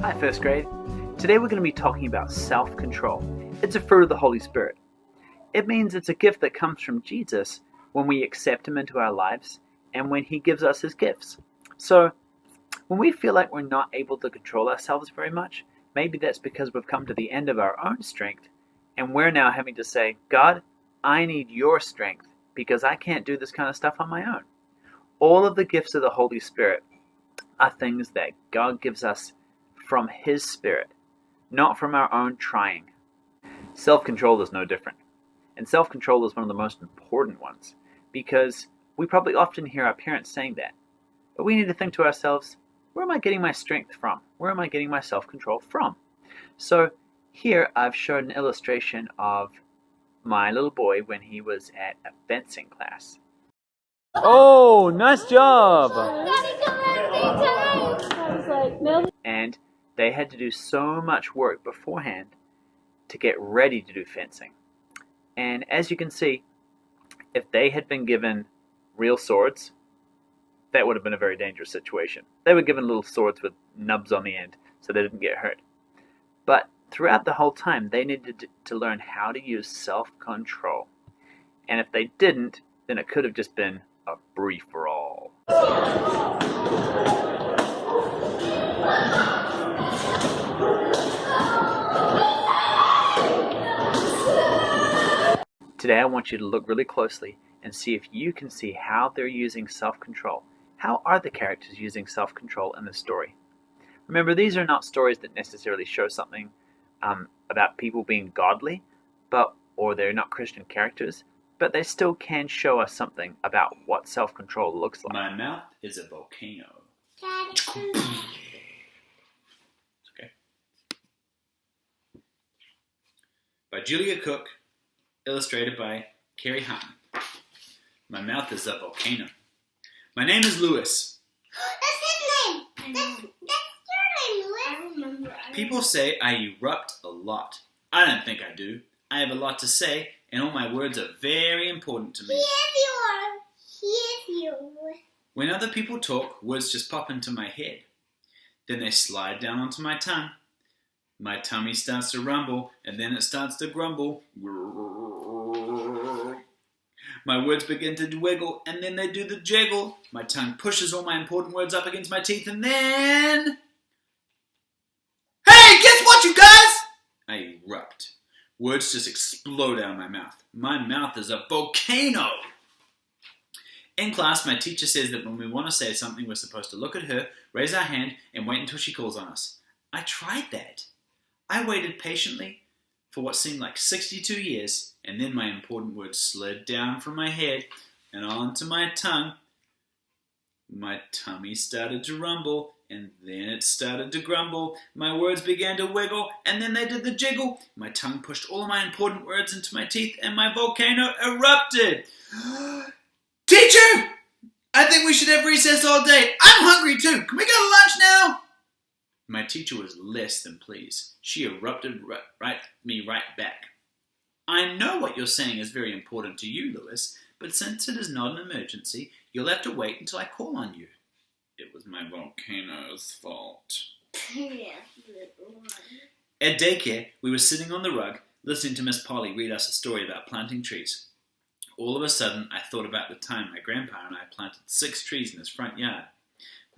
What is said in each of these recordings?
Hi, first grade. Today we're going to be talking about self-control. It's a fruit of the Holy Spirit. It means it's a gift that comes from Jesus when we accept Him into our lives and when He gives us His gifts. So, when we feel like we're not able to control ourselves very much, maybe that's because we've come to the end of our own strength and we're now having to say, God, I need your strength because I can't do this kind of stuff on my own. All of the gifts of the Holy Spirit are things that God gives us from His Spirit, not from our own trying. Self-control is no different. And self-control is one of the most important ones because we probably often hear our parents saying that. But we need to think to ourselves, where am I getting my strength from? Where am I getting my self-control from? So here I've showed an illustration of my little boy when he was at a fencing class. Oh, nice job! And they had to do so much work beforehand to get ready to do fencing. And as you can see, if they had been given real swords, that would have been a very dangerous situation. They were given little swords with nubs on the end so they didn't get hurt. But throughout the whole time, they needed to learn how to use self-control. And if they didn't, then it could have just been a free-for-all. Today I want you to look really closely and see if you can see how they're using self-control. How are the characters using self-control in the story? Remember, these are not stories that necessarily show something about people being godly, or they're not Christian characters, but they still can show us something about what self-control looks like. My mouth is a volcano. Okay. By Julia Cook, illustrated by Carrie Hutton. My mouth is a volcano. My name is Lewis. That's his name. That's your name, Lewis. I remember. People say I erupt a lot. I don't think I do. I have a lot to say, and all my words are very important to me. He is you. When other people talk, words just pop into my head. Then they slide down onto my tongue. My tummy starts to rumble, and then it starts to grumble. My words begin to wiggle, and then they do the jiggle. My tongue pushes all my important words up against my teeth, and then... Hey, guess what, you guys? I erupt. Words just explode out of my mouth. My mouth is a volcano. In class, my teacher says that when we want to say something, we're supposed to look at her, raise our hand, and wait until she calls on us. I tried that. I waited patiently for what seemed like 62 years, and then my important words slid down from my head and onto my tongue. My tummy started to rumble, and then it started to grumble. My words began to wiggle, and then they did the jiggle. My tongue pushed all of my important words into my teeth, and my volcano erupted. Teacher! I think we should have recess all day. I'm hungry too. Can we go to lunch now? My teacher was less than pleased. She erupted me right back. I know what you're saying is very important to you, Lewis, but since it is not an emergency, you'll have to wait until I call on you. It was my volcano's fault. At daycare, we were sitting on the rug, listening to Miss Polly read us a story about planting trees. All of a sudden, I thought about the time my grandpa and I planted 6 trees in his front yard.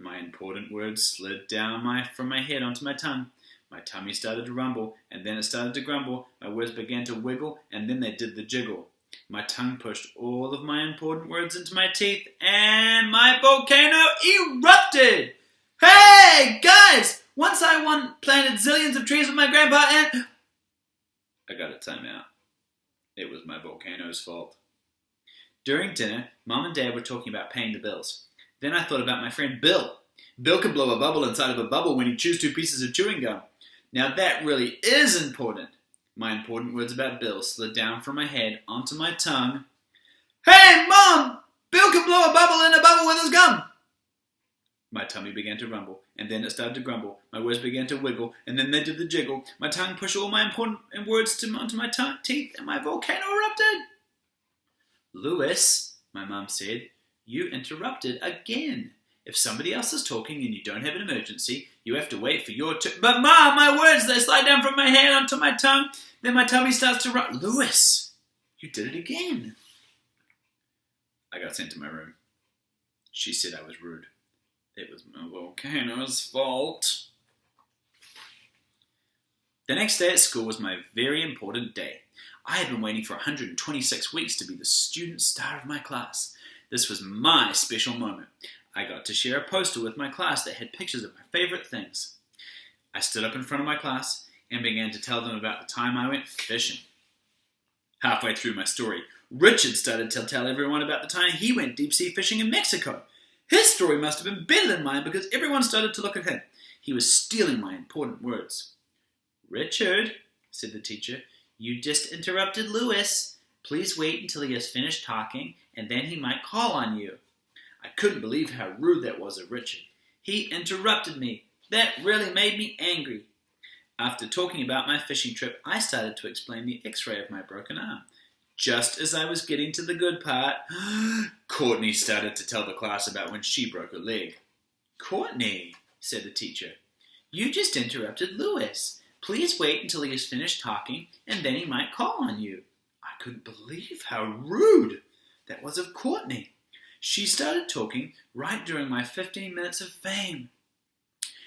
My important words slid down from my head onto my tongue. My tummy started to rumble, and then it started to grumble. My words began to wiggle, and then they did the jiggle. My tongue pushed all of my important words into my teeth, and my volcano erupted! Hey, guys! Once I planted zillions of trees with my grandpa, and... I got a timeout. It was my volcano's fault. During dinner, Mom and Dad were talking about paying the bills. Then I thought about my friend Bill. Bill could blow a bubble inside of a bubble when he chews 2 pieces of chewing gum. Now that really is important. My important words about Bill slid down from my head onto my tongue. Hey, Mom! Bill can blow a bubble in a bubble with his gum! My tummy began to rumble, and then it started to grumble. My words began to wiggle, and then they did the jiggle. My tongue pushed all my important words onto my teeth, and my volcano erupted. Lewis, my mom said, you interrupted again. If somebody else is talking and you don't have an emergency, You have to wait for your turn. But Mom, my words, they slide down from my head onto my tongue. Then my tummy starts to run. Lewis, you did it again. I got sent to my room. She said I was rude. It was my volcano's fault. The next day at school was my very important day. I had been waiting for 126 weeks to be the student star of my class. This was my special moment. I got to share a poster with my class that had pictures of my favorite things. I stood up in front of my class and began to tell them about the time I went fishing. Halfway through my story, Richard started to tell everyone about the time he went deep-sea fishing in Mexico. His story must have been better than mine because everyone started to look at him. He was stealing my important words. "Richard," said the teacher, "you just interrupted Lewis. Please wait until he has finished talking, and then he might call on you." I couldn't believe how rude that was of Richard. He interrupted me. That really made me angry. After talking about my fishing trip, I started to explain the x-ray of my broken arm. Just as I was getting to the good part, Courtney started to tell the class about when she broke her leg. "Courtney," said the teacher, "you just interrupted Lewis. Please wait until he has finished talking, and then he might call on you." I couldn't believe how rude that was of Courtney. She started talking right during my 15 minutes of fame.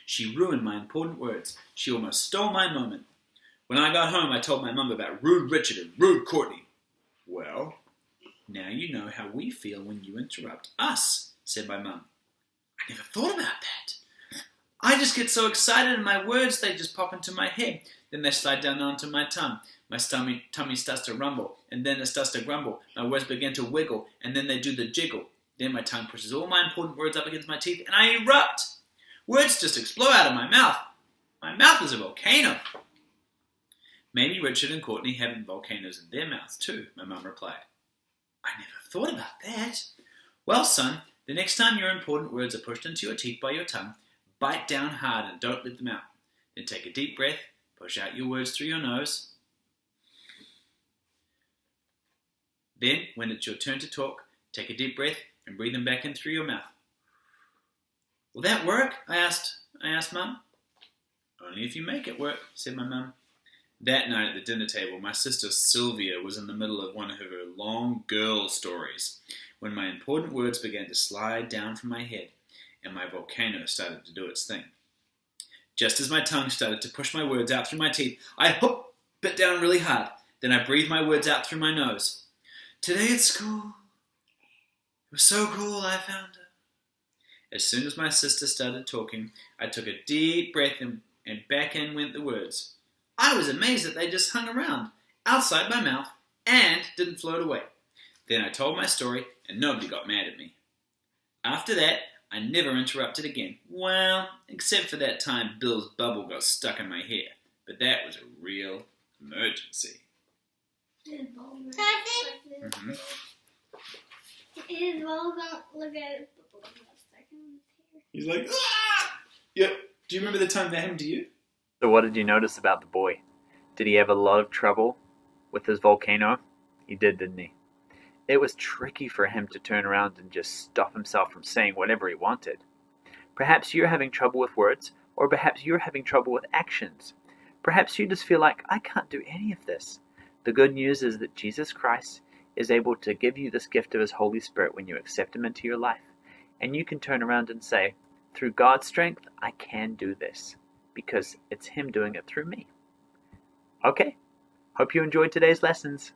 She ruined my important words. She almost stole my moment. When I got home, I told my mum about rude Richard and rude Courtney. "Well, now you know how we feel when you interrupt us," said my mum. I never thought about that. I just get so excited and my words, they just pop into my head. Then they slide down onto my tongue. My tummy starts to rumble, and then it starts to grumble. My words begin to wiggle, and then they do the jiggle. Then my tongue pushes all my important words up against my teeth, and I erupt. Words just explode out of my mouth. My mouth is a volcano. "Maybe Richard and Courtney have volcanoes in their mouths too," my mum replied. I never thought about that. "Well, son, the next time your important words are pushed into your teeth by your tongue, bite down hard and don't let them out. Then take a deep breath, push out your words through your nose. Then, when it's your turn to talk, take a deep breath and breathe them back in through your mouth." "Will that work?" I asked Mum. "Only if you make it work," said my mum. That night at the dinner table, my sister Sylvia was in the middle of one of her long girl stories when my important words began to slide down from my head and my volcano started to do its thing. Just as my tongue started to push my words out through my teeth, I bit down really hard. Then I breathed my words out through my nose. "Today at school, it was so cool, I found her." As soon as my sister started talking, I took a deep breath and back in went the words. I was amazed that they just hung around, outside my mouth, and didn't float away. Then I told my story, and nobody got mad at me. After that, I never interrupted again. Well, except for that time Bill's bubble got stuck in my hair. But that was a real emergency. His ball going Mm-hmm. His ball going look at his bubble got stuck in his hair. He's like, "Ah!" Yep. Do you remember the time that happened to you? So what did you notice about the boy? Did he have a lot of trouble with his volcano? He did, didn't he? It was tricky for him to turn around and just stop himself from saying whatever he wanted. Perhaps you're having trouble with words, or perhaps you're having trouble with actions. Perhaps you just feel like, I can't do any of this. The good news is that Jesus Christ is able to give you this gift of His Holy Spirit when you accept Him into your life. And you can turn around and say, through God's strength, I can do this, because it's Him doing it through me. Okay, hope you enjoyed today's lessons.